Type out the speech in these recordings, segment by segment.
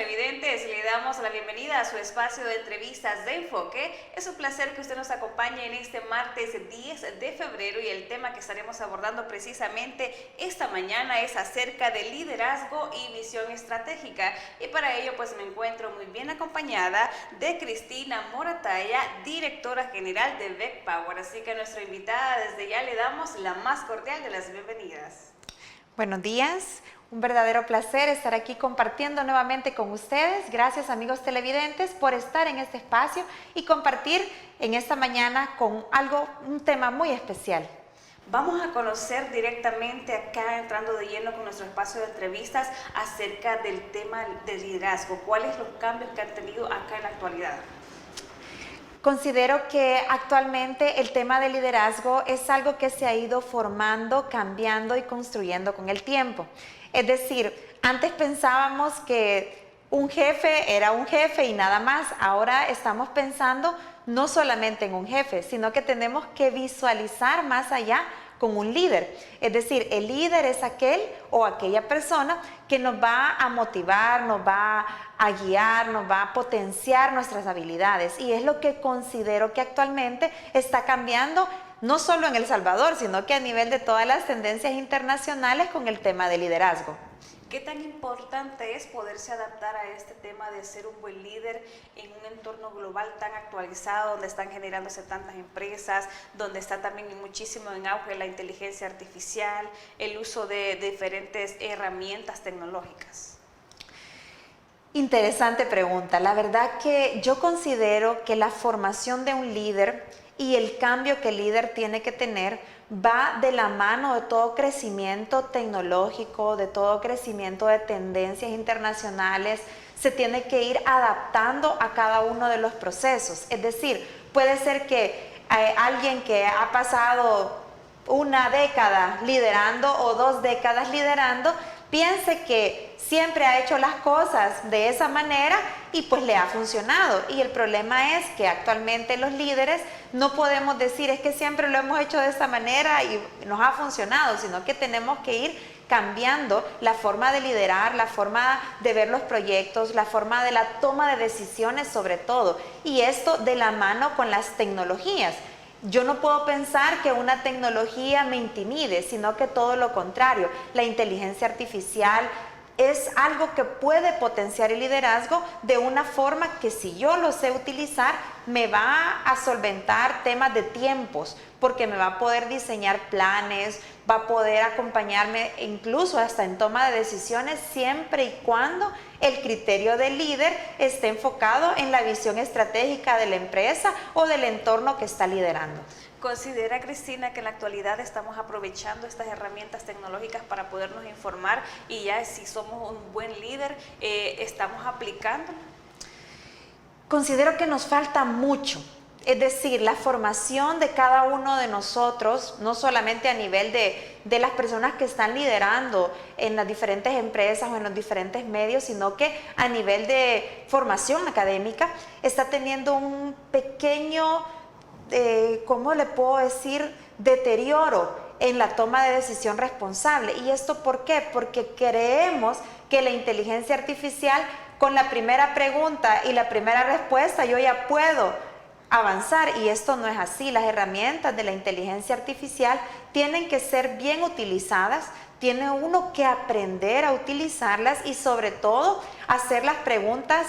televidentes, le damos la bienvenida a su espacio de entrevistas de enfoque. Es un placer que usted nos acompañe en este martes 10 de febrero y el tema que estaremos abordando precisamente esta mañana es acerca de liderazgo y visión estratégica. Y para ello pues me encuentro muy bien acompañada de Cristina Moratalla, directora general de Beck Power. Así que a nuestra invitada desde ya le damos la más cordial de las bienvenidas. Buenos días. Un verdadero placer estar aquí compartiendo nuevamente con ustedes. Gracias, amigos televidentes, por estar en este espacio y compartir en esta mañana con un tema muy especial. Vamos a conocer directamente acá, entrando de lleno con nuestro espacio de entrevistas, acerca del tema del liderazgo. ¿Cuáles los cambios que han tenido acá en la actualidad? Considero que actualmente el tema del liderazgo es algo que se ha ido formando, cambiando y construyendo con el tiempo. Es decir, antes pensábamos que un jefe era un jefe y nada más. Ahora estamos pensando no solamente en un jefe, sino que tenemos que visualizar más allá con un líder. Es decir, el líder es aquel o aquella persona que nos va a motivar, nos va a guiar, nos va a potenciar nuestras habilidades. Y es lo que considero que actualmente está cambiando, no solo en El Salvador, sino que a nivel de todas las tendencias internacionales con el tema de liderazgo. ¿Qué tan importante es poderse adaptar a este tema de ser un buen líder en un entorno global tan actualizado, donde están generándose tantas empresas, donde está también muchísimo en auge la inteligencia artificial, el uso de diferentes herramientas tecnológicas? Interesante pregunta. La verdad que yo considero que la formación de un líder y el cambio que el líder tiene que tener va de la mano de todo crecimiento tecnológico, de todo crecimiento de tendencias internacionales. Se tiene que ir adaptando a cada uno de los procesos. Es decir, puede ser que alguien que ha pasado una década liderando o 2 décadas liderando, piense que siempre ha hecho las cosas de esa manera y pues le ha funcionado. Y el problema es que actualmente los líderes no podemos decir es que siempre lo hemos hecho de esta manera y nos ha funcionado, sino que tenemos que ir cambiando la forma de liderar, la forma de ver los proyectos, la forma de la toma de decisiones sobre todo. Y esto de la mano con las tecnologías. Yo no puedo pensar que una tecnología me intimide, sino que todo lo contrario. La inteligencia artificial es algo que puede potenciar el liderazgo de una forma que si yo lo sé utilizar, me va a solventar temas de tiempos, porque me va a poder diseñar planes, va a poder acompañarme incluso hasta en toma de decisiones, siempre y cuando el criterio del líder esté enfocado en la visión estratégica de la empresa o del entorno que está liderando. ¿Considera, Cristina, que en la actualidad estamos aprovechando estas herramientas tecnológicas para podernos informar y ya si somos un buen líder, estamos aplicándolas? Considero que nos falta mucho. Es decir, la formación de cada uno de nosotros, no solamente a nivel de las personas que están liderando en las diferentes empresas o en los diferentes medios, sino que a nivel de formación académica, está teniendo un pequeño, ¿cómo le puedo decir?, deterioro en la toma de decisión responsable. ¿Y esto por qué? Porque creemos que la inteligencia artificial, con la primera pregunta y la primera respuesta, yo ya puedo avanzar, y esto no es así. Las herramientas de la inteligencia artificial tienen que ser bien utilizadas, tiene uno que aprender a utilizarlas y sobre todo hacer las preguntas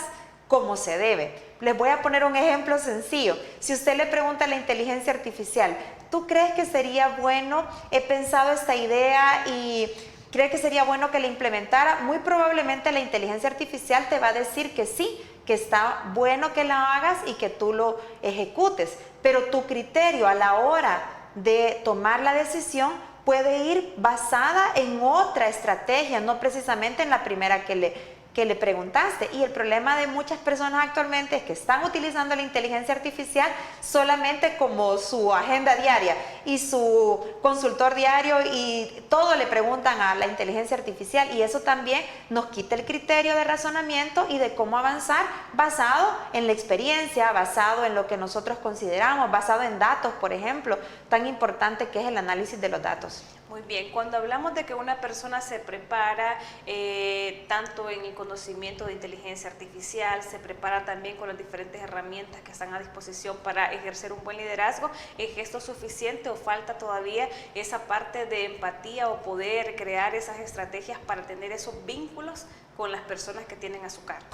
como se debe. Les voy a poner un ejemplo sencillo. Si usted le pregunta a la inteligencia artificial, ¿tú crees que sería bueno? He pensado esta idea y ¿cree que sería bueno que la implementara? Muy probablemente la inteligencia artificial te va a decir que sí, que está bueno que la hagas y que tú lo ejecutes, pero tu criterio a la hora de tomar la decisión puede ir basada en otra estrategia, no precisamente en la primera que le preguntaste. Y el problema de muchas personas actualmente es que están utilizando la inteligencia artificial solamente como su agenda diaria y su consultor diario, y todo le preguntan a la inteligencia artificial, y eso también nos quita el criterio de razonamiento y de cómo avanzar basado en la experiencia, basado en lo que nosotros consideramos, basado en datos, por ejemplo, tan importante que es el análisis de los datos. Muy bien, cuando hablamos de que una persona se prepara tanto en el conocimiento de inteligencia artificial, se prepara también con las diferentes herramientas que están a disposición para ejercer un buen liderazgo, ¿es esto suficiente o falta todavía esa parte de empatía o poder crear esas estrategias para tener esos vínculos con las personas que tienen a su cargo?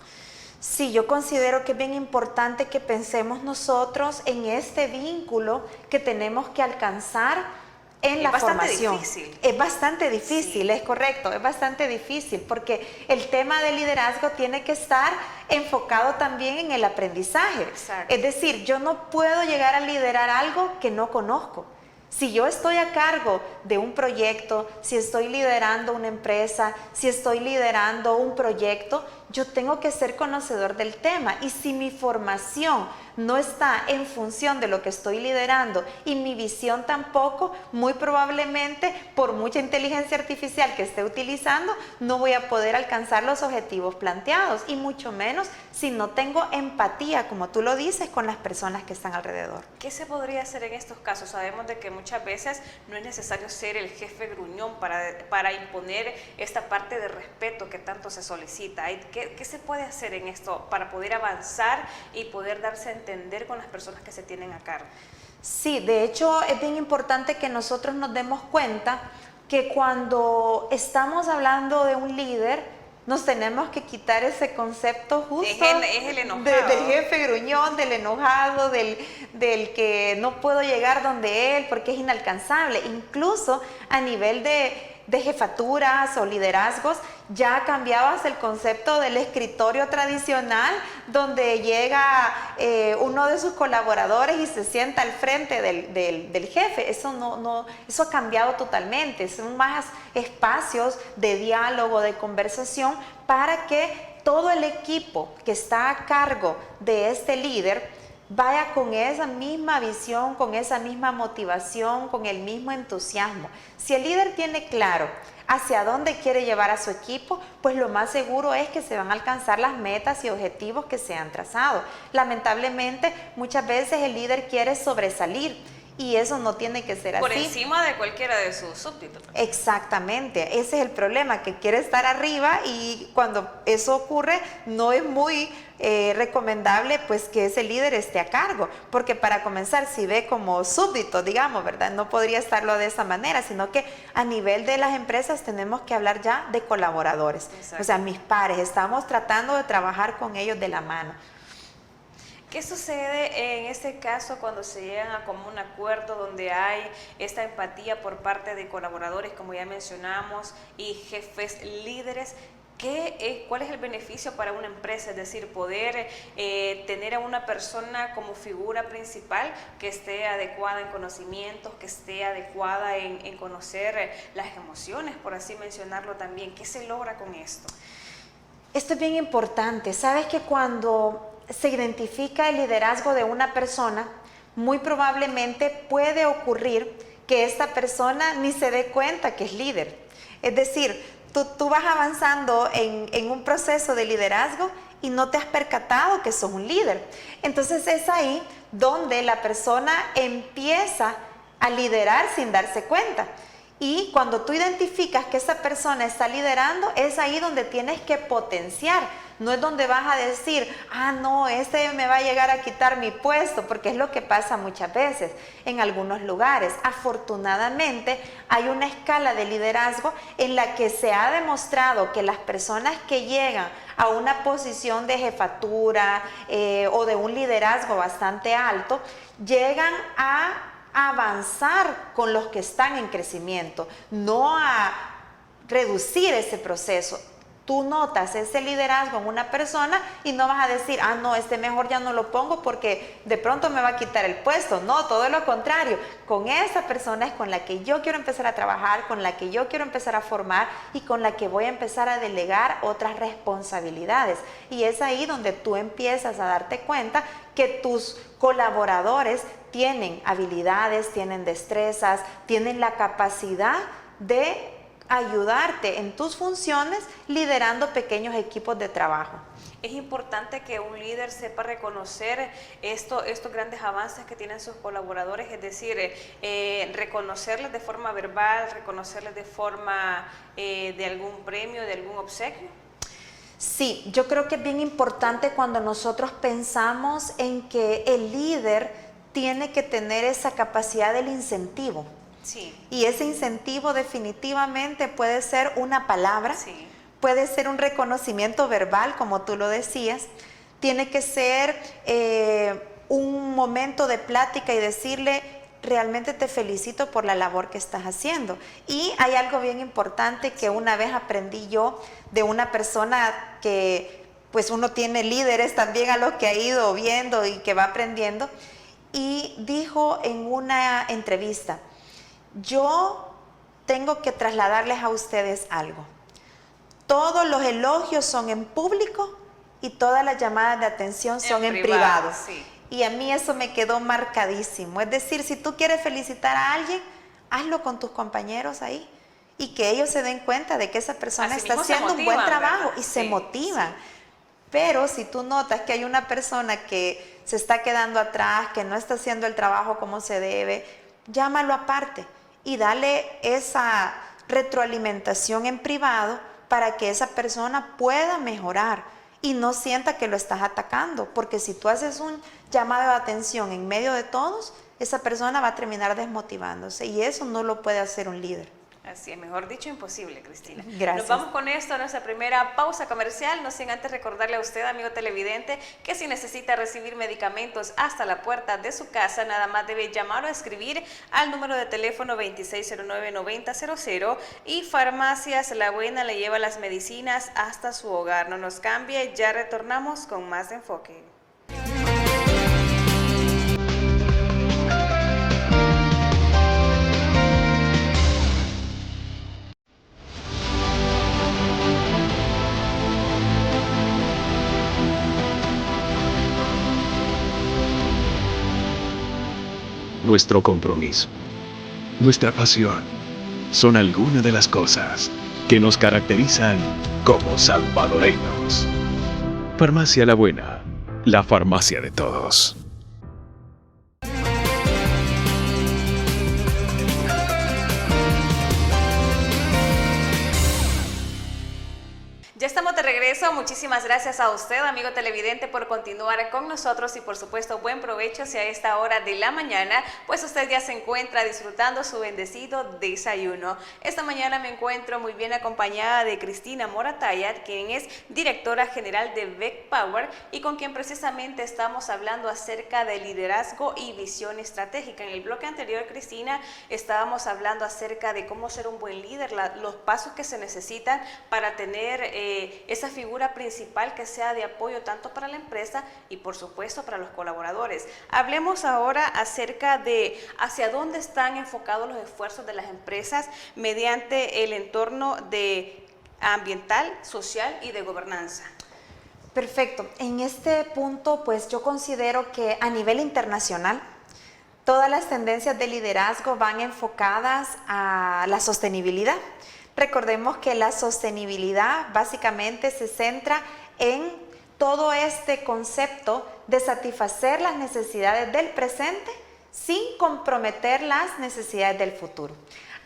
Sí, yo considero que es bien importante que pensemos nosotros en este vínculo que tenemos que alcanzar en la formación. Es bastante difícil, sí. Es correcto, es bastante difícil porque el tema del liderazgo tiene que estar enfocado también en el aprendizaje. Exacto. Es decir, yo no puedo llegar a liderar algo que no conozco. Si yo estoy a cargo de un proyecto, si estoy liderando una empresa, si estoy liderando un proyecto, yo tengo que ser conocedor del tema. Y si mi formación no está en función de lo que estoy liderando y mi visión tampoco, muy probablemente por mucha inteligencia artificial que esté utilizando, no voy a poder alcanzar los objetivos planteados, y mucho menos si no tengo empatía, como tú lo dices, con las personas que están alrededor. ¿Qué se podría hacer en estos casos? Sabemos de que muchas veces no es necesario ser el jefe gruñón para imponer esta parte de respeto que tanto se solicita. ¿Qué se puede hacer en esto para poder avanzar y poder darse a entender con las personas que se tienen a cargo? Sí, de hecho es bien importante que nosotros nos demos cuenta que cuando estamos hablando de un líder, nos tenemos que quitar ese concepto justo es el enojado. Del jefe gruñón, del enojado, del que no puedo llegar donde él porque es inalcanzable. Incluso a nivel de jefaturas o liderazgos, ya ha cambiado hasta el concepto del escritorio tradicional, donde llega uno de sus colaboradores y se sienta al frente del jefe. Eso ha cambiado totalmente. Son más espacios de diálogo, de conversación, para que todo el equipo que está a cargo de este líder vaya con esa misma visión, con esa misma motivación, con el mismo entusiasmo. Si el líder tiene claro hacia dónde quiere llevar a su equipo, pues lo más seguro es que se van a alcanzar las metas y objetivos que se han trazado. Lamentablemente, muchas veces el líder quiere sobresalir, y eso no tiene que ser así. Por encima de cualquiera de sus súbditos. Exactamente, ese es el problema, que quiere estar arriba, y cuando eso ocurre no es muy recomendable pues que ese líder esté a cargo, porque para comenzar, si ve como súbdito, digamos, ¿verdad? No podría estarlo de esa manera, sino que a nivel de las empresas tenemos que hablar ya de colaboradores. Exacto. O sea, mis pares, estamos tratando de trabajar con ellos de la mano. ¿Qué sucede en este caso cuando se llegan a común acuerdo, donde hay esta empatía por parte de colaboradores, como ya mencionamos, y jefes líderes? ¿Cuál es el beneficio para una empresa? Es decir, poder tener a una persona como figura principal que esté adecuada en conocimientos, que esté adecuada en conocer las emociones, por así mencionarlo también. ¿Qué se logra con esto? Esto es bien importante. Sabes que cuando se identifica el liderazgo de una persona, muy probablemente puede ocurrir que esta persona ni se dé cuenta que es líder. Es decir, tú vas avanzando en un proceso de liderazgo y no te has percatado que sos un líder. Entonces es ahí donde la persona empieza a liderar sin darse cuenta. Y cuando tú identificas que esa persona está liderando, es ahí donde tienes que potenciar. No es donde vas a decir, no, este me va a llegar a quitar mi puesto, porque es lo que pasa muchas veces en algunos lugares. Afortunadamente, hay una escala de liderazgo en la que se ha demostrado que las personas que llegan a una posición de jefatura o de un liderazgo bastante alto, llegan a avanzar con los que están en crecimiento, no a reducir ese proceso. Tú notas ese liderazgo en una persona y no vas a decir, no, este mejor ya no lo pongo porque de pronto me va a quitar el puesto. No, todo lo contrario. Con esa persona es con la que yo quiero empezar a trabajar, con la que yo quiero empezar a formar y con la que voy a empezar a delegar otras responsabilidades. Y es ahí donde tú empiezas a darte cuenta que tus colaboradores tienen habilidades, tienen destrezas, tienen la capacidad de ayudarte en tus funciones liderando pequeños equipos de trabajo. Es importante que un líder sepa reconocer estos grandes avances que tienen sus colaboradores, es decir, reconocerles de forma verbal, reconocerles de forma de algún premio, de algún obsequio. Sí, yo creo que es bien importante cuando nosotros pensamos en que el líder tiene que tener esa capacidad del incentivo. Sí. Y ese incentivo definitivamente puede ser una palabra, Sí. puede ser un reconocimiento verbal, como tú lo decías, tiene que ser un momento de plática y decirle, realmente te felicito por la labor que estás haciendo. Y hay algo bien importante que una vez aprendí yo de una persona que, pues uno tiene líderes también a los que ha ido viendo y que va aprendiendo, y dijo en una entrevista, yo tengo que trasladarles a ustedes algo. Todos los elogios son en público y todas las llamadas de atención son en privado. Sí. Y a mí eso me quedó marcadísimo. Es decir, si tú quieres felicitar a alguien, hazlo con tus compañeros ahí y que ellos se den cuenta de que esa persona está haciendo un buen trabajo, ¿verdad? Y se motiva. Sí. Pero si tú notas que hay una persona que se está quedando atrás, que no está haciendo el trabajo como se debe, llámalo aparte y dale esa retroalimentación en privado para que esa persona pueda mejorar y no sienta que lo estás atacando, porque si tú haces un llamado de atención en medio de todos, esa persona va a terminar desmotivándose y eso no lo puede hacer un líder. Así es, mejor dicho, imposible, Cristina. Gracias. Nos vamos con esto a nuestra primera pausa comercial, no sin antes recordarle a usted, amigo televidente, que si necesita recibir medicamentos hasta la puerta de su casa, nada más debe llamar o escribir al número de teléfono 2609-9000 y Farmacias La Buena le lleva las medicinas hasta su hogar. No nos cambie, ya retornamos con más enfoque. Nuestro compromiso, nuestra pasión, son algunas de las cosas que nos caracterizan como salvadoreños. Farmacia La Buena, la farmacia de todos. Ya estamos de regreso, muchísimas gracias a usted, amigo televidente, por continuar con nosotros y por supuesto buen provecho si a esta hora de la mañana, pues usted ya se encuentra disfrutando su bendecido desayuno. Esta mañana me encuentro muy bien acompañada de Cristina Morataya, quien es directora general de Beck Power y con quien precisamente estamos hablando acerca de liderazgo y visión estratégica. En el bloque anterior, Cristina, estábamos hablando acerca de cómo ser un buen líder, los pasos que se necesitan para tener esa figura principal que sea de apoyo tanto para la empresa y por supuesto para los colaboradores. Hablemos ahora acerca de hacia dónde están enfocados los esfuerzos de las empresas mediante el entorno ambiental, social y de gobernanza. Perfecto. En este punto, pues yo considero que a nivel internacional, todas las tendencias de liderazgo van enfocadas a la sostenibilidad. Recordemos que la sostenibilidad básicamente se centra en todo este concepto de satisfacer las necesidades del presente sin comprometer las necesidades del futuro.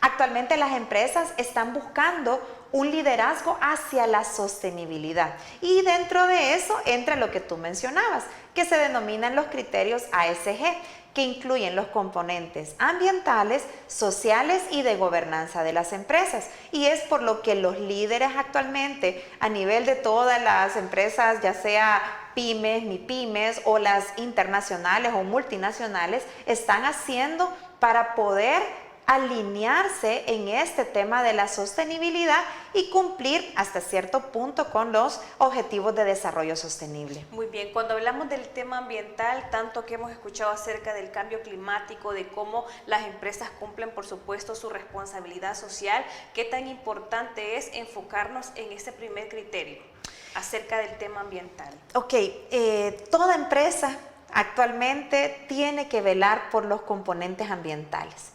Actualmente las empresas están buscando un liderazgo hacia la sostenibilidad y dentro de eso entra lo que tú mencionabas, que se denominan los criterios ASG, que incluyen los componentes ambientales, sociales y de gobernanza de las empresas. Y es por lo que los líderes actualmente a nivel de todas las empresas, ya sea pymes, mipymes o las internacionales o multinacionales, están haciendo para poder alinearse en este tema de la sostenibilidad y cumplir hasta cierto punto con los objetivos de desarrollo sostenible. Muy bien, cuando hablamos del tema ambiental, tanto que hemos escuchado acerca del cambio climático, de cómo las empresas cumplen por supuesto su responsabilidad social, ¿qué tan importante es enfocarnos en ese primer criterio acerca del tema ambiental? Ok, toda empresa actualmente tiene que velar por los componentes ambientales.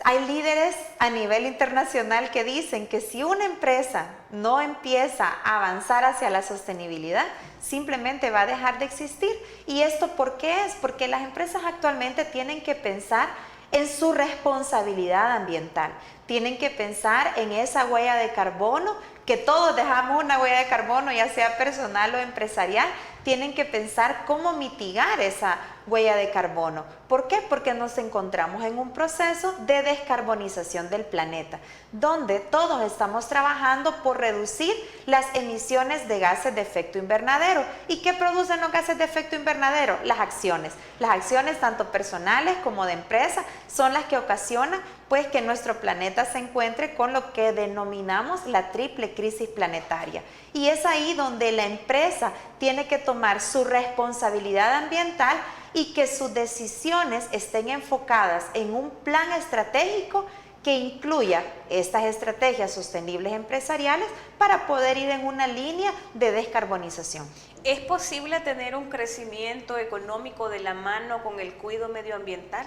Hay líderes a nivel internacional que dicen que si una empresa no empieza a avanzar hacia la sostenibilidad, simplemente va a dejar de existir. ¿Y esto por qué es? Porque las empresas actualmente tienen que pensar en su responsabilidad ambiental. Tienen que pensar en esa huella de carbono, que todos dejamos una huella de carbono, ya sea personal o empresarial. Tienen que pensar cómo mitigar esa huella de carbono. ¿Por qué? Porque nos encontramos en un proceso de descarbonización del planeta, donde todos estamos trabajando por reducir las emisiones de gases de efecto invernadero. ¿Y qué producen los gases de efecto invernadero? Las acciones. Las acciones tanto personales como de empresa son las que ocasionan pues que nuestro planeta se encuentre con lo que denominamos la triple crisis planetaria. Y es ahí donde la empresa tiene que tomar su responsabilidad ambiental y que sus decisiones estén enfocadas en un plan estratégico que incluya estas estrategias sostenibles empresariales para poder ir en una línea de descarbonización. ¿Es posible tener un crecimiento económico de la mano con el cuidado medioambiental?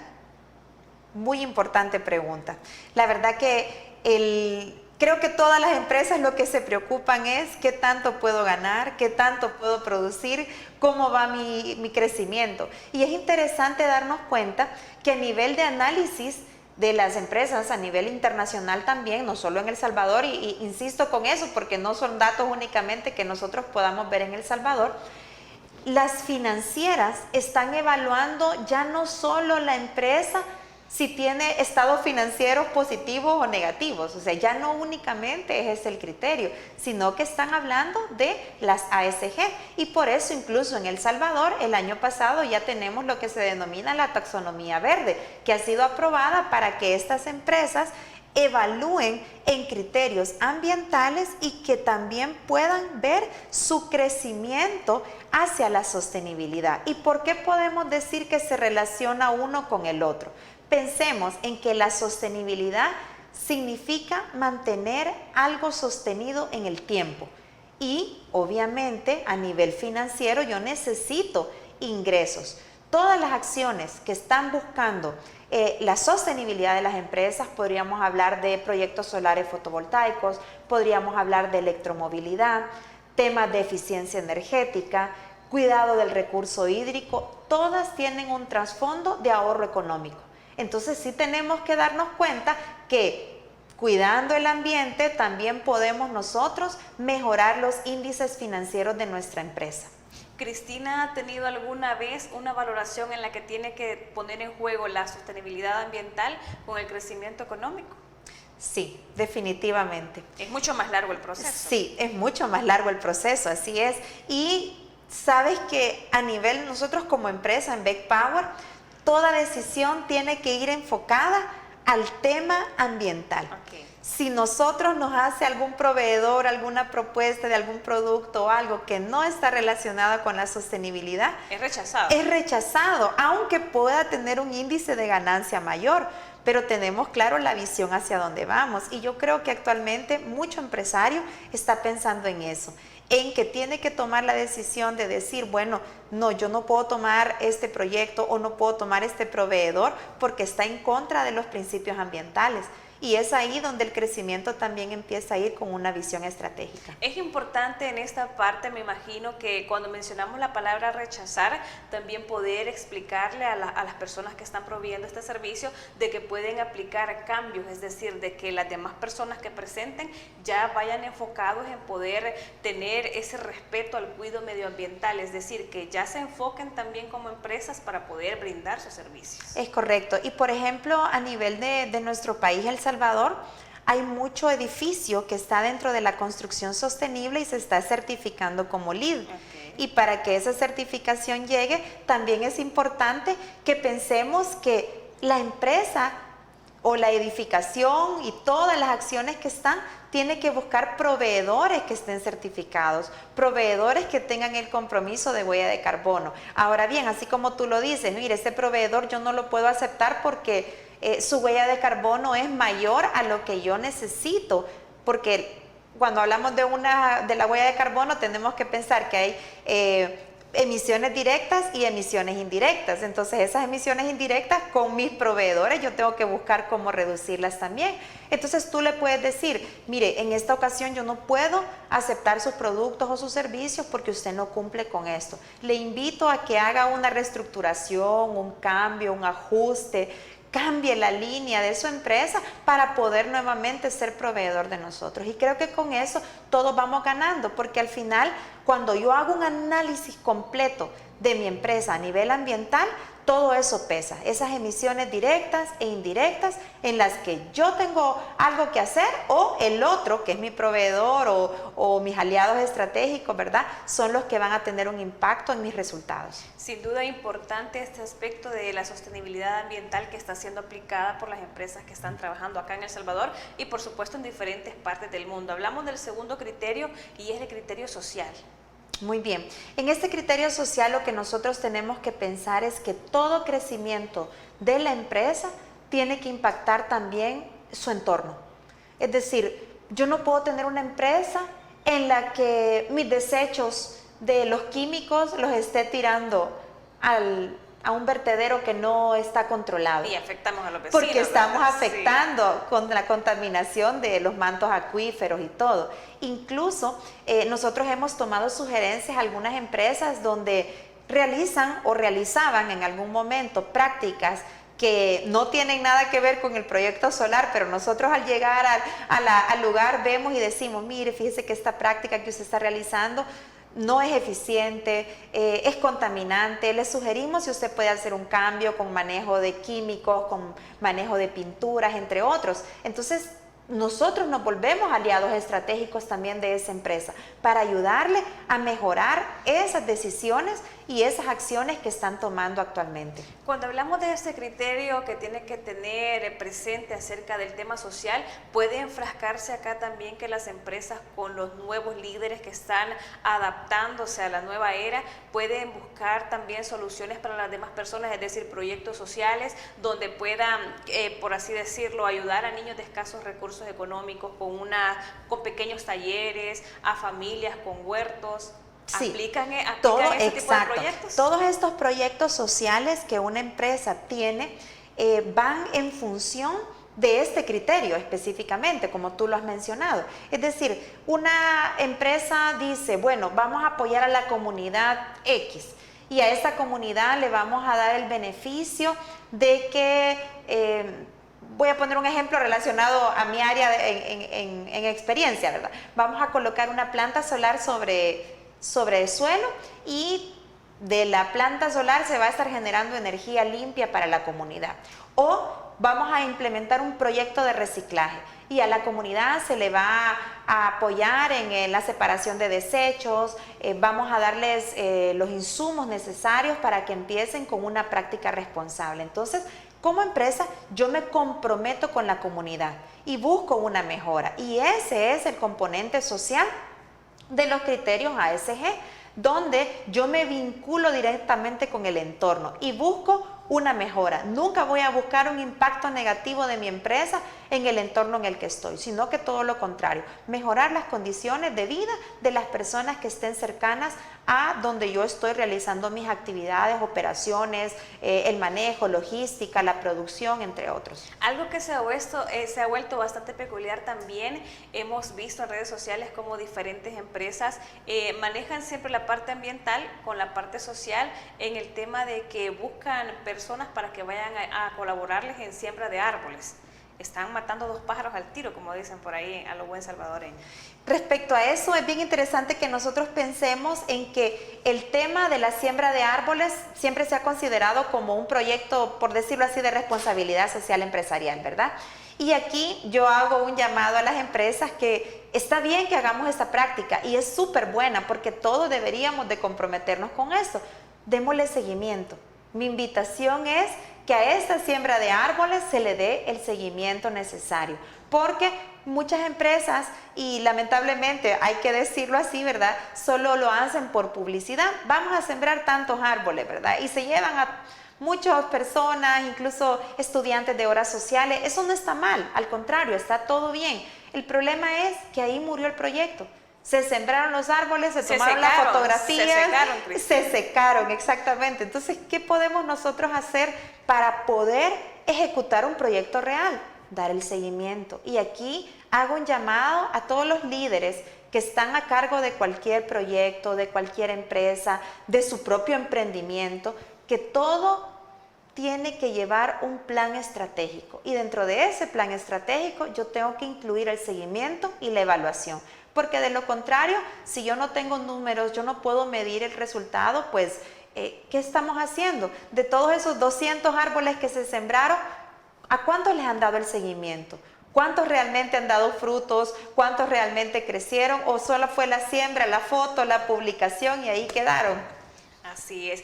Muy importante pregunta. La verdad que creo que todas las empresas lo que se preocupan es qué tanto puedo ganar, qué tanto puedo producir, cómo va mi crecimiento. Y es interesante darnos cuenta que a nivel de análisis de las empresas, a nivel internacional también, no solo en El Salvador, y insisto con eso porque no son datos únicamente que nosotros podamos ver en El Salvador, las financieras están evaluando ya no solo la empresa, si tiene estados financieros positivos o negativos, o sea, ya no únicamente es ese el criterio, sino que están hablando de las ASG, y por eso incluso en El Salvador el año pasado ya tenemos lo que se denomina la taxonomía verde, que ha sido aprobada para que estas empresas evalúen en criterios ambientales y que también puedan ver su crecimiento hacia la sostenibilidad. ¿Y por qué podemos decir que se relaciona uno con el otro? Pensemos en que la sostenibilidad significa mantener algo sostenido en el tiempo y obviamente a nivel financiero yo necesito ingresos. Todas las acciones que están buscando la sostenibilidad de las empresas, podríamos hablar de proyectos solares fotovoltaicos, podríamos hablar de electromovilidad, temas de eficiencia energética, cuidado del recurso hídrico, todas tienen un trasfondo de ahorro económico. Entonces sí tenemos que darnos cuenta que cuidando el ambiente también podemos nosotros mejorar los índices financieros de nuestra empresa. Cristina, ¿ha tenido alguna vez una valoración en la que tiene que poner en juego la sostenibilidad ambiental con el crecimiento económico? Sí, definitivamente. Es mucho más largo el proceso. Sí, es mucho más largo el proceso, así es. Y sabes que a nivel nosotros como empresa en Beck Power, toda decisión tiene que ir enfocada al tema ambiental. Okay. Si nosotros nos hace algún proveedor, alguna propuesta de algún producto o algo que no está relacionado con la sostenibilidad, es rechazado. Es rechazado, aunque pueda tener un índice de ganancia mayor, pero tenemos claro la visión hacia dónde vamos. Y yo creo que actualmente mucho empresario está pensando en eso, en que tiene que tomar la decisión de decir, bueno, no, yo no puedo tomar este proyecto o no puedo tomar este proveedor porque está en contra de los principios ambientales. Y es ahí donde el crecimiento también empieza a ir con una visión estratégica. Es importante en esta parte, me imagino, que cuando mencionamos la palabra rechazar, también poder explicarle a las personas que están proveyendo este servicio de que pueden aplicar cambios, es decir, de que las demás personas que presenten ya vayan enfocados en poder tener ese respeto al cuidado medioambiental, es decir, que ya se enfoquen también como empresas para poder brindar sus servicios. Es correcto. Y por ejemplo, a nivel de nuestro país, El Salvador, hay mucho edificio que está dentro de la construcción sostenible y se está certificando como LEED. Okay. Y para que esa certificación llegue, también es importante que pensemos que la empresa o la edificación y todas las acciones que están, tiene que buscar proveedores que estén certificados, proveedores que tengan el compromiso de huella de carbono. Ahora bien, así como tú lo dices, mire, ese proveedor yo no lo puedo aceptar porque su huella de carbono es mayor a lo que yo necesito, porque cuando hablamos de la huella de carbono tenemos que pensar que hay emisiones directas y emisiones indirectas. Entonces esas emisiones indirectas con mis proveedores yo tengo que buscar cómo reducirlas también. Entonces tú le puedes decir, mire, en esta ocasión yo no puedo aceptar sus productos o sus servicios porque usted no cumple con esto. Le invito a que haga una reestructuración, un cambio, un ajuste, cambie la línea de su empresa para poder nuevamente ser proveedor de nosotros. Y creo que con eso todos vamos ganando, porque al final, cuando yo hago un análisis completo de mi empresa a nivel ambiental, todo eso pesa, esas emisiones directas e indirectas en las que yo tengo algo que hacer o el otro, que es mi proveedor o mis aliados estratégicos, ¿verdad? Son los que van a tener un impacto en mis resultados. Sin duda importante este aspecto de la sostenibilidad ambiental que está siendo aplicada por las empresas que están trabajando acá en El Salvador y por supuesto en diferentes partes del mundo. Hablamos del segundo criterio y es el criterio social. Muy bien. En este criterio social lo que nosotros tenemos que pensar es que todo crecimiento de la empresa tiene que impactar también su entorno. Es decir, yo no puedo tener una empresa en la que mis desechos de los químicos los esté tirando a un vertedero que no está controlado. Y afectamos a los vecinos. Porque estamos ¿verdad? afectando con la contaminación de los mantos acuíferos y todo. Incluso nosotros hemos tomado sugerencias a algunas empresas donde realizan o realizaban en algún momento prácticas que no tienen nada que ver con el proyecto solar, pero nosotros al llegar al lugar vemos y decimos, mire, fíjese que esta práctica que usted está realizando no es eficiente, es contaminante. Le sugerimos si usted puede hacer un cambio con manejo de químicos, con manejo de pinturas, entre otros. Entonces, nosotros nos volvemos aliados estratégicos también de esa empresa para ayudarle a mejorar esas decisiones y esas acciones que están tomando actualmente. Cuando hablamos de este criterio que tiene que tener presente acerca del tema social, puede enfrascarse acá también que las empresas con los nuevos líderes que están adaptándose a la nueva era pueden buscar también soluciones para las demás personas, es decir, proyectos sociales donde puedan, por así decirlo, ayudar a niños de escasos recursos económicos con pequeños talleres, a familias con huertos. Sí, ¿Aplican todo, este tipo de exacto. proyectos? Todos estos proyectos sociales que una empresa tiene van en función de este criterio específicamente, como tú lo has mencionado. Es decir, una empresa dice, bueno, vamos a apoyar a la comunidad X y a esa comunidad le vamos a dar el beneficio de que... voy a poner un ejemplo relacionado a mi área en experiencia, ¿verdad? Vamos a colocar una planta solar sobre el suelo y de la planta solar se va a estar generando energía limpia para la comunidad. O vamos a implementar un proyecto de reciclaje y a la comunidad se le va a apoyar en la separación de desechos, vamos a darles los insumos necesarios para que empiecen con una práctica responsable. Entonces, como empresa, yo me comprometo con la comunidad y busco una mejora. Y ese es el componente social de los criterios ASG, donde yo me vinculo directamente con el entorno y busco una mejora. Nunca voy a buscar un impacto negativo de mi empresa en el entorno en el que estoy, sino que todo lo contrario, mejorar las condiciones de vida de las personas que estén cercanas a donde yo estoy realizando mis actividades, operaciones, el manejo, logística, la producción, entre otros. Algo que se ha vuelto bastante peculiar también, hemos visto en redes sociales como diferentes empresas manejan siempre la parte ambiental con la parte social en el tema de que buscan personas para que vayan a colaborarles en siembra de árboles. Están matando dos pájaros al tiro, como dicen por ahí a lo buen salvadoreño. Respecto a eso, es bien interesante que nosotros pensemos en que el tema de la siembra de árboles siempre se ha considerado como un proyecto, por decirlo así, de responsabilidad social empresarial, ¿verdad? Y aquí yo hago un llamado a las empresas que está bien que hagamos esta práctica y es súper buena porque todos deberíamos de comprometernos con esto. Démosle seguimiento. Mi invitación es que a esta siembra de árboles se le dé el seguimiento necesario, porque muchas empresas, y lamentablemente hay que decirlo así, ¿verdad?, solo lo hacen por publicidad. Vamos a sembrar tantos árboles, ¿verdad?, y se llevan a muchas personas, incluso estudiantes de horas sociales. Eso no está mal, al contrario, está todo bien. El problema es que ahí murió el proyecto. Se sembraron los árboles, se Se tomaron las secaron, fotografías, se secaron, Cristina. se secaron, exactamente. Entonces, ¿qué podemos nosotros hacer para poder ejecutar un proyecto real? Dar el seguimiento. Y aquí hago un llamado a todos los líderes que están a cargo de cualquier proyecto, de cualquier empresa, de su propio emprendimiento, que todo tiene que llevar un plan estratégico. Y dentro de ese plan estratégico yo tengo que incluir el seguimiento y la evaluación. Porque de lo contrario, si yo no tengo números, yo no puedo medir el resultado, pues, ¿qué estamos haciendo? De todos esos 200 árboles que se sembraron, ¿a cuántos les han dado el seguimiento? ¿Cuántos realmente han dado frutos? ¿Cuántos realmente crecieron? ¿O solo fue la siembra, la foto, la publicación y ahí quedaron? Así es.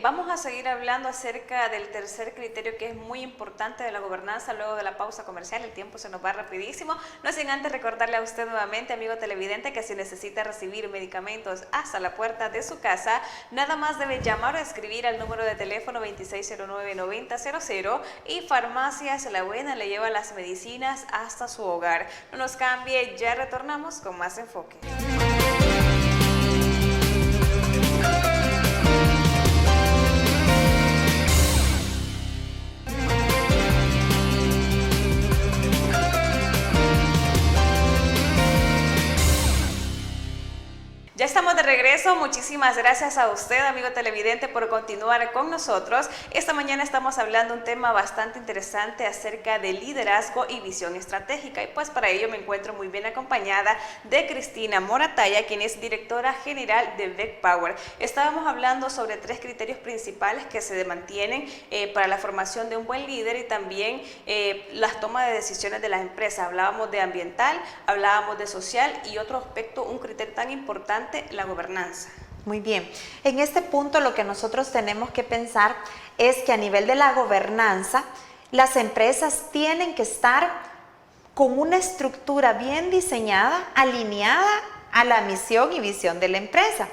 Vamos a seguir hablando acerca del tercer criterio que es muy importante de la gobernanza luego de la pausa comercial. El tiempo se nos va rapidísimo. No sin antes recordarle a usted nuevamente, amigo televidente, que si necesita recibir medicamentos hasta la puerta de su casa, nada más debe llamar o escribir al número de teléfono 2609-9000 y Farmacias La Buena le lleva las medicinas hasta su hogar. No nos cambie, ya retornamos con más enfoque. Ya estamos de regreso, muchísimas gracias a usted, amigo televidente, por continuar con nosotros. Esta mañana estamos hablando un tema bastante interesante acerca de liderazgo y visión estratégica, y pues para ello me encuentro muy bien acompañada de Cristina Moratalla, quien es directora general de Beck Power. Estábamos hablando sobre 3 criterios principales que se mantienen para la formación de un buen líder y también las tomas de decisiones de las empresas. Hablábamos de ambiental, hablábamos de social y otro aspecto, un criterio tan importante, la gobernanza. Muy bien. En este punto lo que nosotros tenemos que pensar es que a nivel de la gobernanza, las empresas tienen que estar con una estructura bien diseñada, alineada a la misión y visión de la empresa.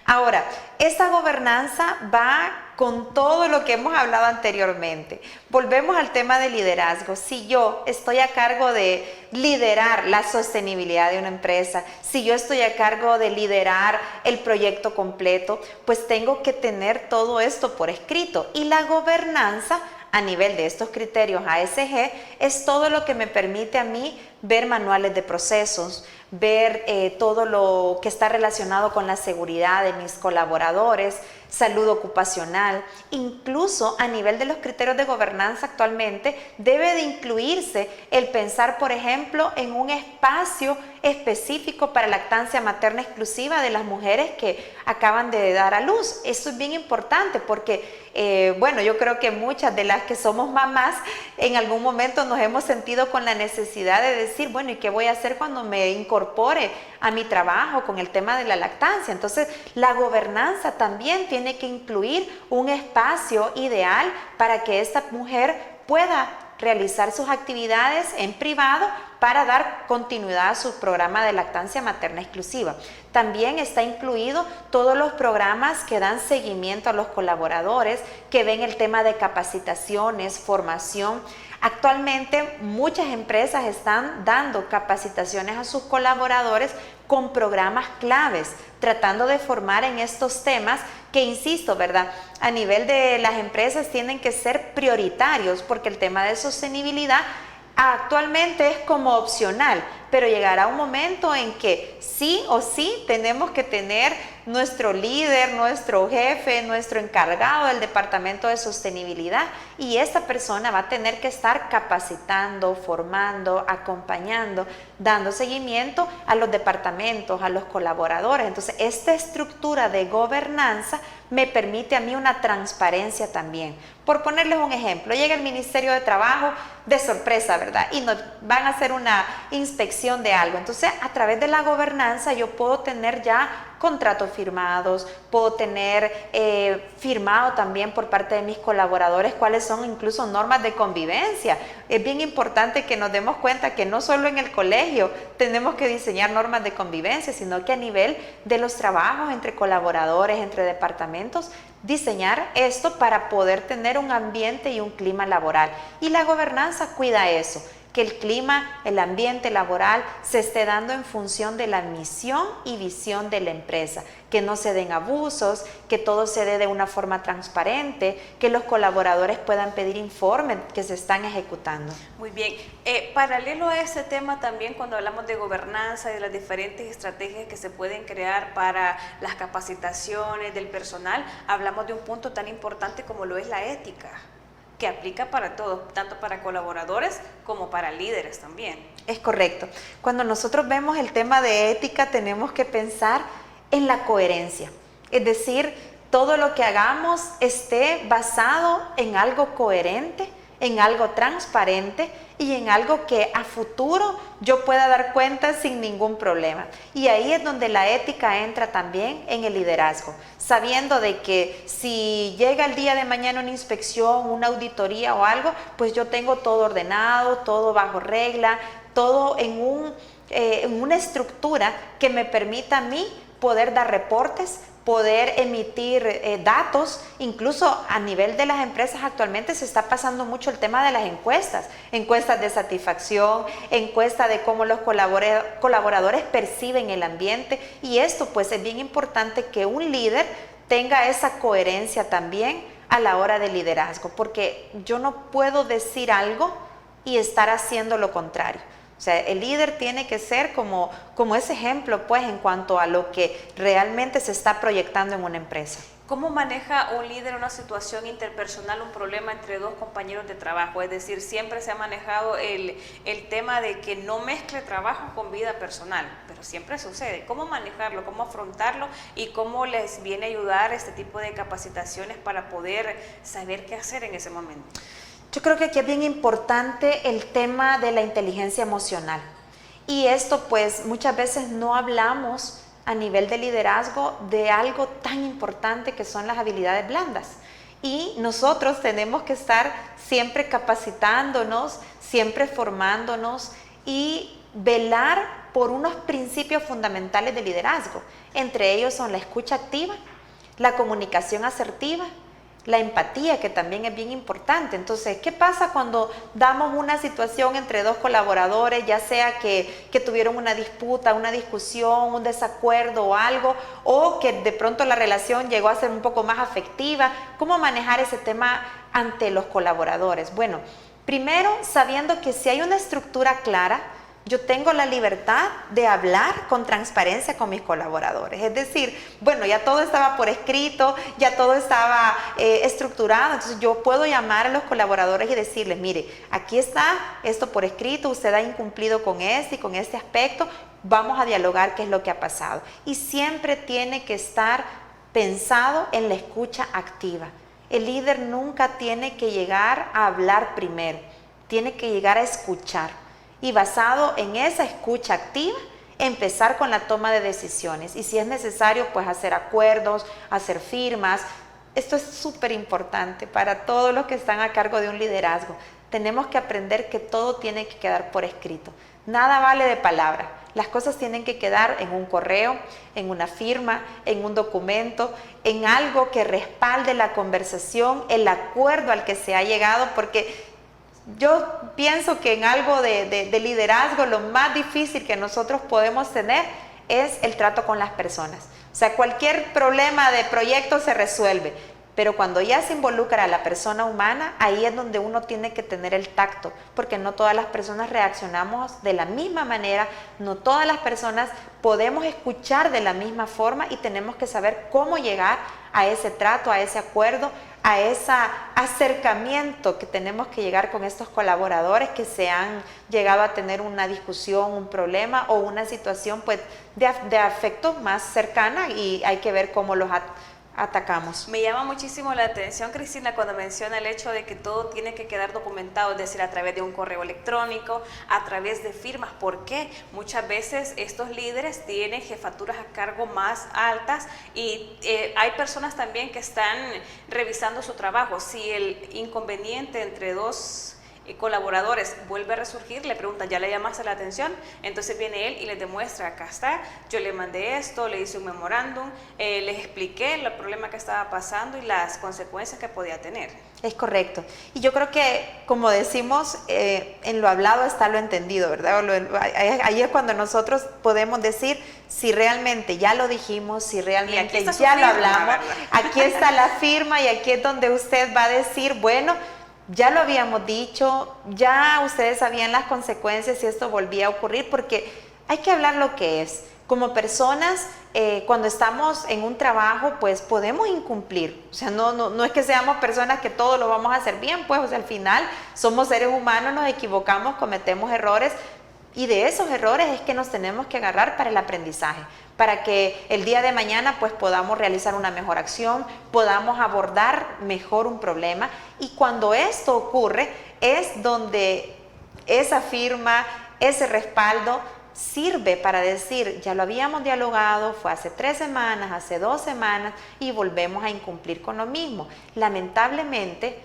Ahora, esta gobernanza va con todo lo que hemos hablado anteriormente. Volvemos al tema de liderazgo. Si yo estoy a cargo de liderar la sostenibilidad de una empresa, si yo estoy a cargo de liderar el proyecto completo, pues tengo que tener todo esto por escrito. Y la gobernanza a nivel de estos criterios ASG es todo lo que me permite a mí ver manuales de procesos, ver todo lo que está relacionado con la seguridad de mis colaboradores, salud ocupacional. Incluso a nivel de los criterios de gobernanza actualmente debe de incluirse el pensar, por ejemplo, en un espacio específico para lactancia materna exclusiva de las mujeres que acaban de dar a luz. Eso es bien importante porque, bueno, yo creo que muchas de las que somos mamás en algún momento nos hemos sentido con la necesidad de decir, bueno, ¿y qué voy a hacer cuando me incorpore a mi trabajo con el tema de la lactancia? Entonces, la gobernanza también tiene que incluir un espacio ideal para que esta mujer pueda realizar sus actividades en privado para dar continuidad a su programa de lactancia materna exclusiva. También está incluido todos los programas que dan seguimiento a los colaboradores, que ven el tema de capacitaciones, formación. Actualmente muchas empresas están dando capacitaciones a sus colaboradores con programas claves, tratando de formar en estos temas que, insisto, ¿verdad? A nivel de las empresas tienen que ser prioritarios porque el tema de sostenibilidad actualmente es como opcional, pero llegará un momento en que sí o sí tenemos que tener nuestro líder, nuestro jefe, nuestro encargado del departamento de sostenibilidad, y esta persona va a tener que estar capacitando, formando, acompañando, dando seguimiento a los departamentos, a los colaboradores. Entonces, esta estructura de gobernanza me permite a mí una transparencia también. Por ponerles un ejemplo, llega el Ministerio de Trabajo de sorpresa, ¿verdad? Y nos van a hacer una inspección de algo. Entonces, a través de la gobernanza yo puedo tener ya contratos firmados, puedo tener firmado también por parte de mis colaboradores cuáles son incluso normas de convivencia. Es bien importante que nos demos cuenta que no solo en el colegio tenemos que diseñar normas de convivencia, sino que a nivel de los trabajos entre colaboradores, entre departamentos, diseñar esto para poder tener un ambiente y un clima laboral. Y la gobernanza cuida eso, que el clima, el ambiente laboral se esté dando en función de la misión y visión de la empresa, que no se den abusos, que todo se dé de una forma transparente, que los colaboradores puedan pedir informes que se están ejecutando. Muy bien. Paralelo a ese tema también, cuando hablamos de gobernanza y de las diferentes estrategias que se pueden crear para las capacitaciones del personal, hablamos de un punto tan importante como lo es la ética, que aplica para todos, tanto para colaboradores como para líderes también. Es correcto. Cuando nosotros vemos el tema de ética, tenemos que pensar en la coherencia. Es decir, todo lo que hagamos esté basado en algo coherente, en algo transparente y en algo que a futuro yo pueda dar cuenta sin ningún problema. Y ahí es donde la ética entra también en el liderazgo, sabiendo de que si llega el día de mañana una inspección, una auditoría o algo, pues yo tengo todo ordenado, todo bajo regla, todo en una estructura que me permita a mí poder dar reportes, poder emitir datos. Incluso a nivel de las empresas actualmente se está pasando mucho el tema de las encuestas de satisfacción, encuestas de cómo los colaboradores perciben el ambiente, y esto pues es bien importante que un líder tenga esa coherencia también a la hora del liderazgo, porque yo no puedo decir algo y estar haciendo lo contrario. O sea, el líder tiene que ser como ese ejemplo, pues, en cuanto a lo que realmente se está proyectando en una empresa. ¿Cómo maneja un líder una situación interpersonal, un problema entre dos compañeros de trabajo? Es decir, siempre se ha manejado el tema de que no mezcle trabajo con vida personal, pero siempre sucede. ¿Cómo manejarlo, cómo afrontarlo y cómo les viene a ayudar este tipo de capacitaciones para poder saber qué hacer en ese momento? Yo creo que aquí es bien importante el tema de la inteligencia emocional, y esto pues muchas veces no hablamos a nivel de liderazgo de algo tan importante que son las habilidades blandas, y nosotros tenemos que estar siempre capacitándonos, siempre formándonos y velar por unos principios fundamentales de liderazgo. Entre ellos son la escucha activa, la comunicación asertiva, la empatía, que también es bien importante. Entonces, ¿qué pasa cuando damos una situación entre dos colaboradores, ya sea que tuvieron una disputa, una discusión, un desacuerdo o algo, o que de pronto la relación llegó a ser un poco más afectiva? ¿Cómo manejar ese tema ante los colaboradores? Bueno, primero, sabiendo que si hay una estructura clara, yo tengo la libertad de hablar con transparencia con mis colaboradores. Es decir, bueno, ya todo estaba por escrito, ya todo estaba estructurado, entonces yo puedo llamar a los colaboradores y decirles, mire, aquí está esto por escrito, usted ha incumplido con este y con este aspecto, vamos a dialogar qué es lo que ha pasado. Y siempre tiene que estar pensado en la escucha activa. El líder nunca tiene que llegar a hablar primero, tiene que llegar a escuchar. Y basado en esa escucha activa, empezar con la toma de decisiones. Y si es necesario, pues hacer acuerdos, hacer firmas. Esto es súper importante para todos los que están a cargo de un liderazgo. Tenemos que aprender que todo tiene que quedar por escrito. Nada vale de palabra. Las cosas tienen que quedar en un correo, en una firma, en un documento, en algo que respalde la conversación, el acuerdo al que se ha llegado, porque yo pienso que en algo de liderazgo lo más difícil que nosotros podemos tener es el trato con las personas. O sea, cualquier problema de proyecto se resuelve, pero cuando ya se involucra a la persona humana, ahí es donde uno tiene que tener el tacto, porque no todas las personas reaccionamos de la misma manera, no todas las personas podemos escuchar de la misma forma, y tenemos que saber cómo llegar a ese trato, a ese acuerdo, a ese acercamiento que tenemos que llegar con estos colaboradores que se han llegado a tener una discusión, un problema o una situación pues de afecto más cercana, y hay que ver cómo los atacamos. Me llama muchísimo la atención, Cristina, cuando menciona el hecho de que todo tiene que quedar documentado, es decir, a través de un correo electrónico, a través de firmas. ¿Por qué? Muchas veces estos líderes tienen jefaturas a cargo más altas y hay personas también que están revisando su trabajo. Si el inconveniente entre dos colaboradores vuelve a resurgir, le preguntan, ¿ya le llamaste la atención? Entonces viene él y les demuestra, acá está, yo le mandé esto, le hice un memorándum, les expliqué el problema que estaba pasando y las consecuencias que podía tener. Es correcto. Y yo creo que, como decimos, en lo hablado está lo entendido, ¿verdad? Ahí es cuando nosotros podemos decir si realmente ya lo dijimos, si realmente ya lo hablamos. Aquí está la firma y aquí es donde usted va a decir, bueno, ya lo habíamos dicho, ya ustedes sabían las consecuencias si esto volvía a ocurrir, porque hay que hablar lo que es. Como personas, cuando estamos en un trabajo, pues podemos incumplir. O sea, no es que seamos personas que todo lo vamos a hacer bien, pues, o sea, al final somos seres humanos, nos equivocamos, cometemos errores, y de esos errores es que nos tenemos que agarrar para el aprendizaje, para que el día de mañana pues podamos realizar una mejor acción, podamos abordar mejor un problema, y cuando esto ocurre es donde esa firma, ese respaldo sirve para decir, ya lo habíamos dialogado, fue hace 3 semanas, hace 2 semanas y volvemos a incumplir con lo mismo. Lamentablemente,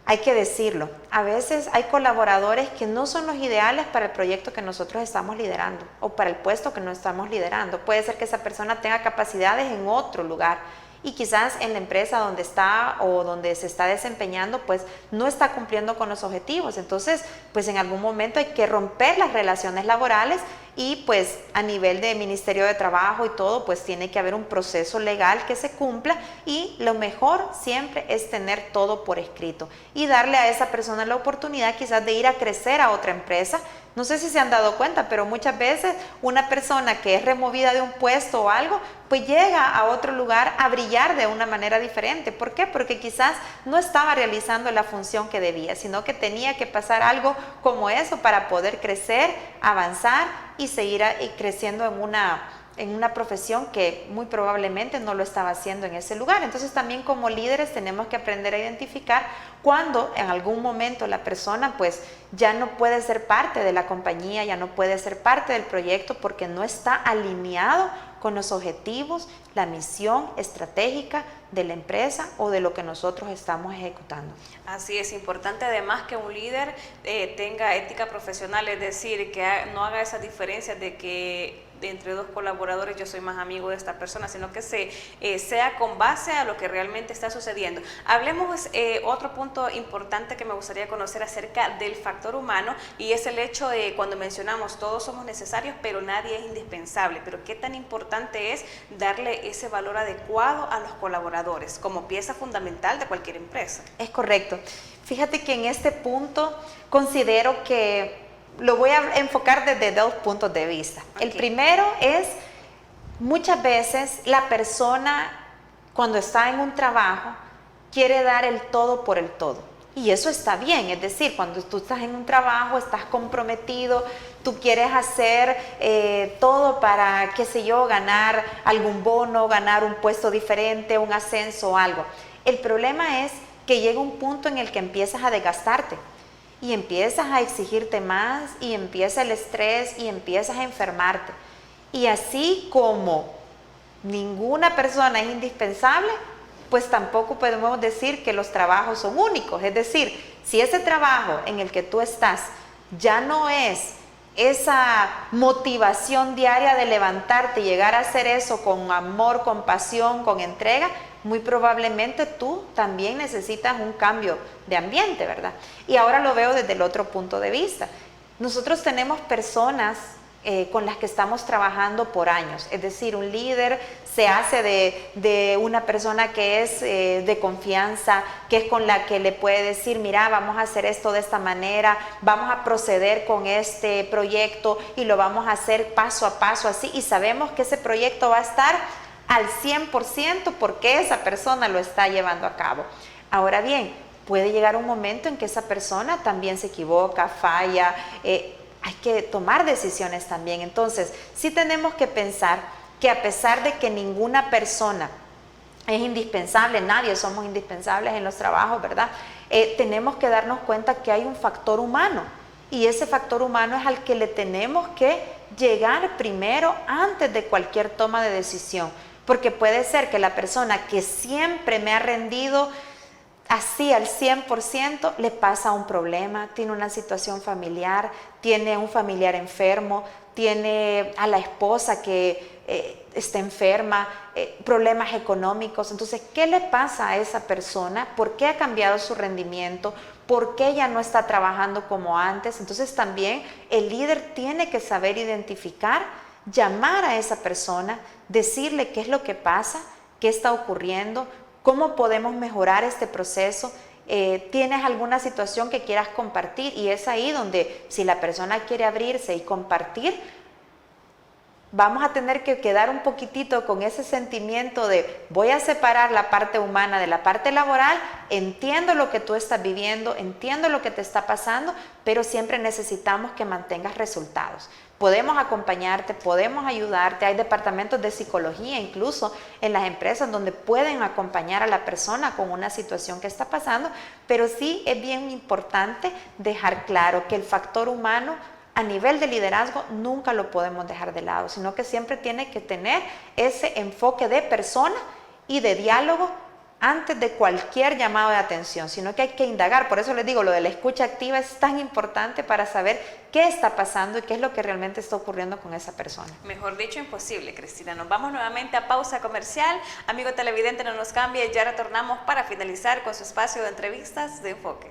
hay que decirlo, a veces hay colaboradores que no son los ideales para el proyecto que nosotros estamos liderando o para el puesto que no estamos liderando. Puede ser que esa persona tenga capacidades en otro lugar y quizás en la empresa donde está o donde se está desempeñando pues no está cumpliendo con los objetivos. Entonces pues en algún momento hay que romper las relaciones laborales y pues a nivel de Ministerio de Trabajo y todo pues tiene que haber un proceso legal que se cumpla, y lo mejor siempre es tener todo por escrito y darle a esa persona la oportunidad quizás de ir a crecer a otra empresa. No sé si se han dado cuenta, pero muchas veces una persona que es removida de un puesto o algo, pues llega a otro lugar a brillar de una manera diferente. ¿Por qué? Porque quizás no estaba realizando la función que debía, sino que tenía que pasar algo como eso para poder crecer, avanzar y seguir creciendo en una profesión que muy probablemente no lo estaba haciendo en ese lugar. Entonces también como líderes tenemos que aprender a identificar cuando en algún momento la persona pues ya no puede ser parte de la compañía, ya no puede ser parte del proyecto porque no está alineado con los objetivos, la misión estratégica de la empresa o de lo que nosotros estamos ejecutando. Así es, importante además que un líder tenga ética profesional, es decir, que no haga esa diferencia de que entre 2 colaboradores yo soy más amigo de esta persona, sino que sea con base a lo que realmente está sucediendo. Hablemos otro punto importante que me gustaría conocer acerca del factor humano, y es el hecho de cuando mencionamos todos somos necesarios pero nadie es indispensable, pero qué tan importante es darle ese valor adecuado a los colaboradores como pieza fundamental de cualquier empresa. Es correcto. Fíjate que en este punto considero que lo voy a enfocar desde 2 puntos de vista. Okay. El primero es, muchas veces la persona cuando está en un trabajo quiere dar el todo por el todo. Y eso está bien, es decir, cuando tú estás en un trabajo, estás comprometido, tú quieres hacer todo para, qué sé yo, ganar algún bono, ganar un puesto diferente, un ascenso o algo. El problema es que llega un punto en el que empiezas a desgastarte. Y empiezas a exigirte más, y empieza el estrés, y empiezas a enfermarte. Y así como ninguna persona es indispensable, pues tampoco podemos decir que los trabajos son únicos. Es decir, si ese trabajo en el que tú estás ya no es esa motivación diaria de levantarte y llegar a hacer eso con amor, con pasión, con entrega, muy probablemente tú también necesitas un cambio de ambiente, ¿verdad? Y ahora lo veo desde el otro punto de vista. Nosotros tenemos personas con las que estamos trabajando por años, es decir, un líder se hace de una persona que es de confianza, que es con la que le puede decir, mira, vamos a hacer esto de esta manera, vamos a proceder con este proyecto y lo vamos a hacer paso a paso así, y sabemos que ese proyecto va a estar al 100% porque esa persona lo está llevando a cabo. Ahora bien, puede llegar un momento en que esa persona también se equivoca, falla, hay que tomar decisiones también. Entonces, sí tenemos que pensar que a pesar de que ninguna persona es indispensable, nadie somos indispensables en los trabajos, ¿verdad? Tenemos que darnos cuenta que hay un factor humano, y ese factor humano es al que le tenemos que llegar primero antes de cualquier toma de decisión. Porque puede ser que la persona que siempre me ha rendido así al 100% le pasa un problema, tiene una situación familiar, tiene un familiar enfermo, tiene a la esposa que está enferma, problemas económicos. Entonces, ¿qué le pasa a esa persona? ¿Por qué ha cambiado su rendimiento? ¿Por qué ya no está trabajando como antes? Entonces también el líder tiene que saber identificar, llamar a esa persona, decirle qué es lo que pasa, qué está ocurriendo, cómo podemos mejorar este proceso. ¿Tienes alguna situación que quieras compartir? Y es ahí donde, si la persona quiere abrirse y compartir, vamos a tener que quedar un poquitito con ese sentimiento de voy a separar la parte humana de la parte laboral, entiendo lo que tú estás viviendo, entiendo lo que te está pasando, pero siempre necesitamos que mantengas resultados. Podemos acompañarte, podemos ayudarte, hay departamentos de psicología incluso en las empresas donde pueden acompañar a la persona con una situación que está pasando, pero sí es bien importante dejar claro que el factor humano a nivel de liderazgo nunca lo podemos dejar de lado, sino que siempre tiene que tener ese enfoque de persona y de diálogo antes de cualquier llamado de atención, sino que hay que indagar. Por eso les digo, lo de la escucha activa es tan importante para saber qué está pasando y qué es lo que realmente está ocurriendo con esa persona. Mejor dicho, imposible, Cristina. Nos vamos nuevamente a pausa comercial. Amigo televidente, no nos cambie, ya retornamos para finalizar con su espacio de entrevistas de Enfoque.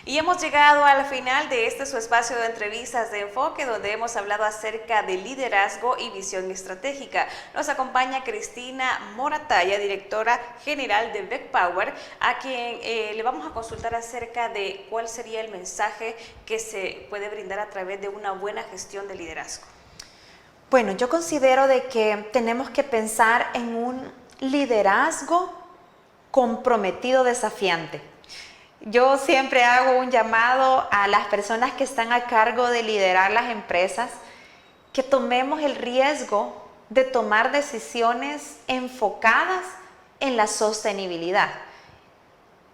Y hemos llegado al final de este su espacio de entrevistas de Enfoque, donde hemos hablado acerca de liderazgo y visión estratégica. Nos acompaña Cristina Moratalla, directora general de Beck Power, a quien le vamos a consultar acerca de cuál sería el mensaje que se puede brindar a través de una buena gestión de liderazgo. Bueno, yo considero de que tenemos que pensar en un liderazgo comprometido, desafiante. Yo siempre hago un llamado a las personas que están a cargo de liderar las empresas, que tomemos el riesgo de tomar decisiones enfocadas en la sostenibilidad.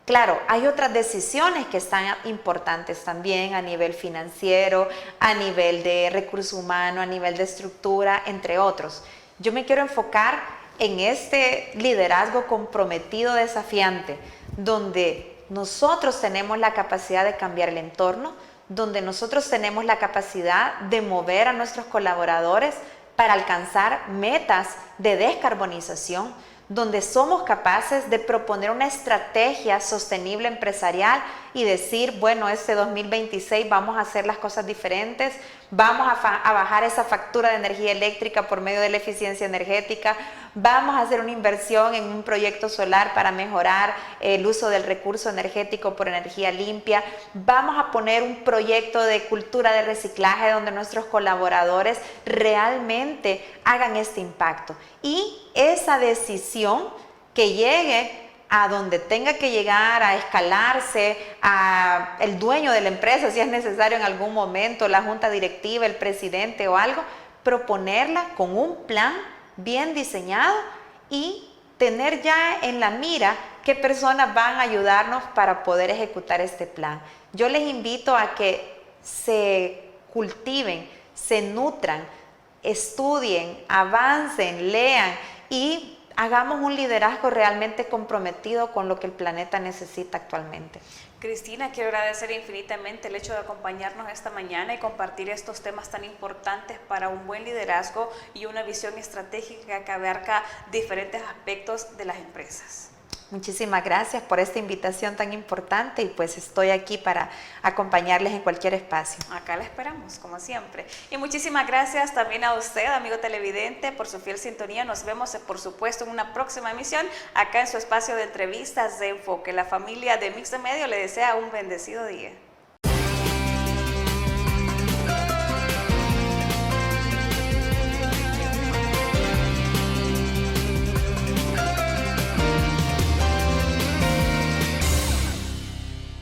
Claro, hay otras decisiones que están importantes también a nivel financiero, a nivel de recurso humano, a nivel de estructura, entre otros. Yo me quiero enfocar en este liderazgo comprometido, desafiante, donde nosotros tenemos la capacidad de cambiar el entorno, donde nosotros tenemos la capacidad de mover a nuestros colaboradores para alcanzar metas de descarbonización, donde somos capaces de proponer una estrategia sostenible empresarial y decir, bueno, este 2026 vamos a hacer las cosas diferentes, vamos a bajar esa factura de energía eléctrica por medio de la eficiencia energética, vamos a hacer una inversión en un proyecto solar para mejorar el uso del recurso energético por energía limpia, vamos a poner un proyecto de cultura de reciclaje donde nuestros colaboradores realmente hagan este impacto. Y esa decisión que llegue a donde tenga que llegar, a escalarse, a el dueño de la empresa, si es necesario en algún momento, la junta directiva, el presidente o algo, proponerla con un plan bien diseñado y tener ya en la mira qué personas van a ayudarnos para poder ejecutar este plan. Yo les invito a que se cultiven, se nutran, estudien, avancen, lean y hagamos un liderazgo realmente comprometido con lo que el planeta necesita actualmente. Cristina, quiero agradecer infinitamente el hecho de acompañarnos esta mañana y compartir estos temas tan importantes para un buen liderazgo y una visión estratégica que abarca diferentes aspectos de las empresas. Muchísimas gracias por esta invitación tan importante y pues estoy aquí para acompañarles en cualquier espacio. Acá la esperamos, como siempre. Y muchísimas gracias también a usted, amigo televidente, por su fiel sintonía. Nos vemos, por supuesto, en una próxima emisión acá en su espacio de entrevistas de Enfoque. La familia de Mix de Medio le desea un bendecido día.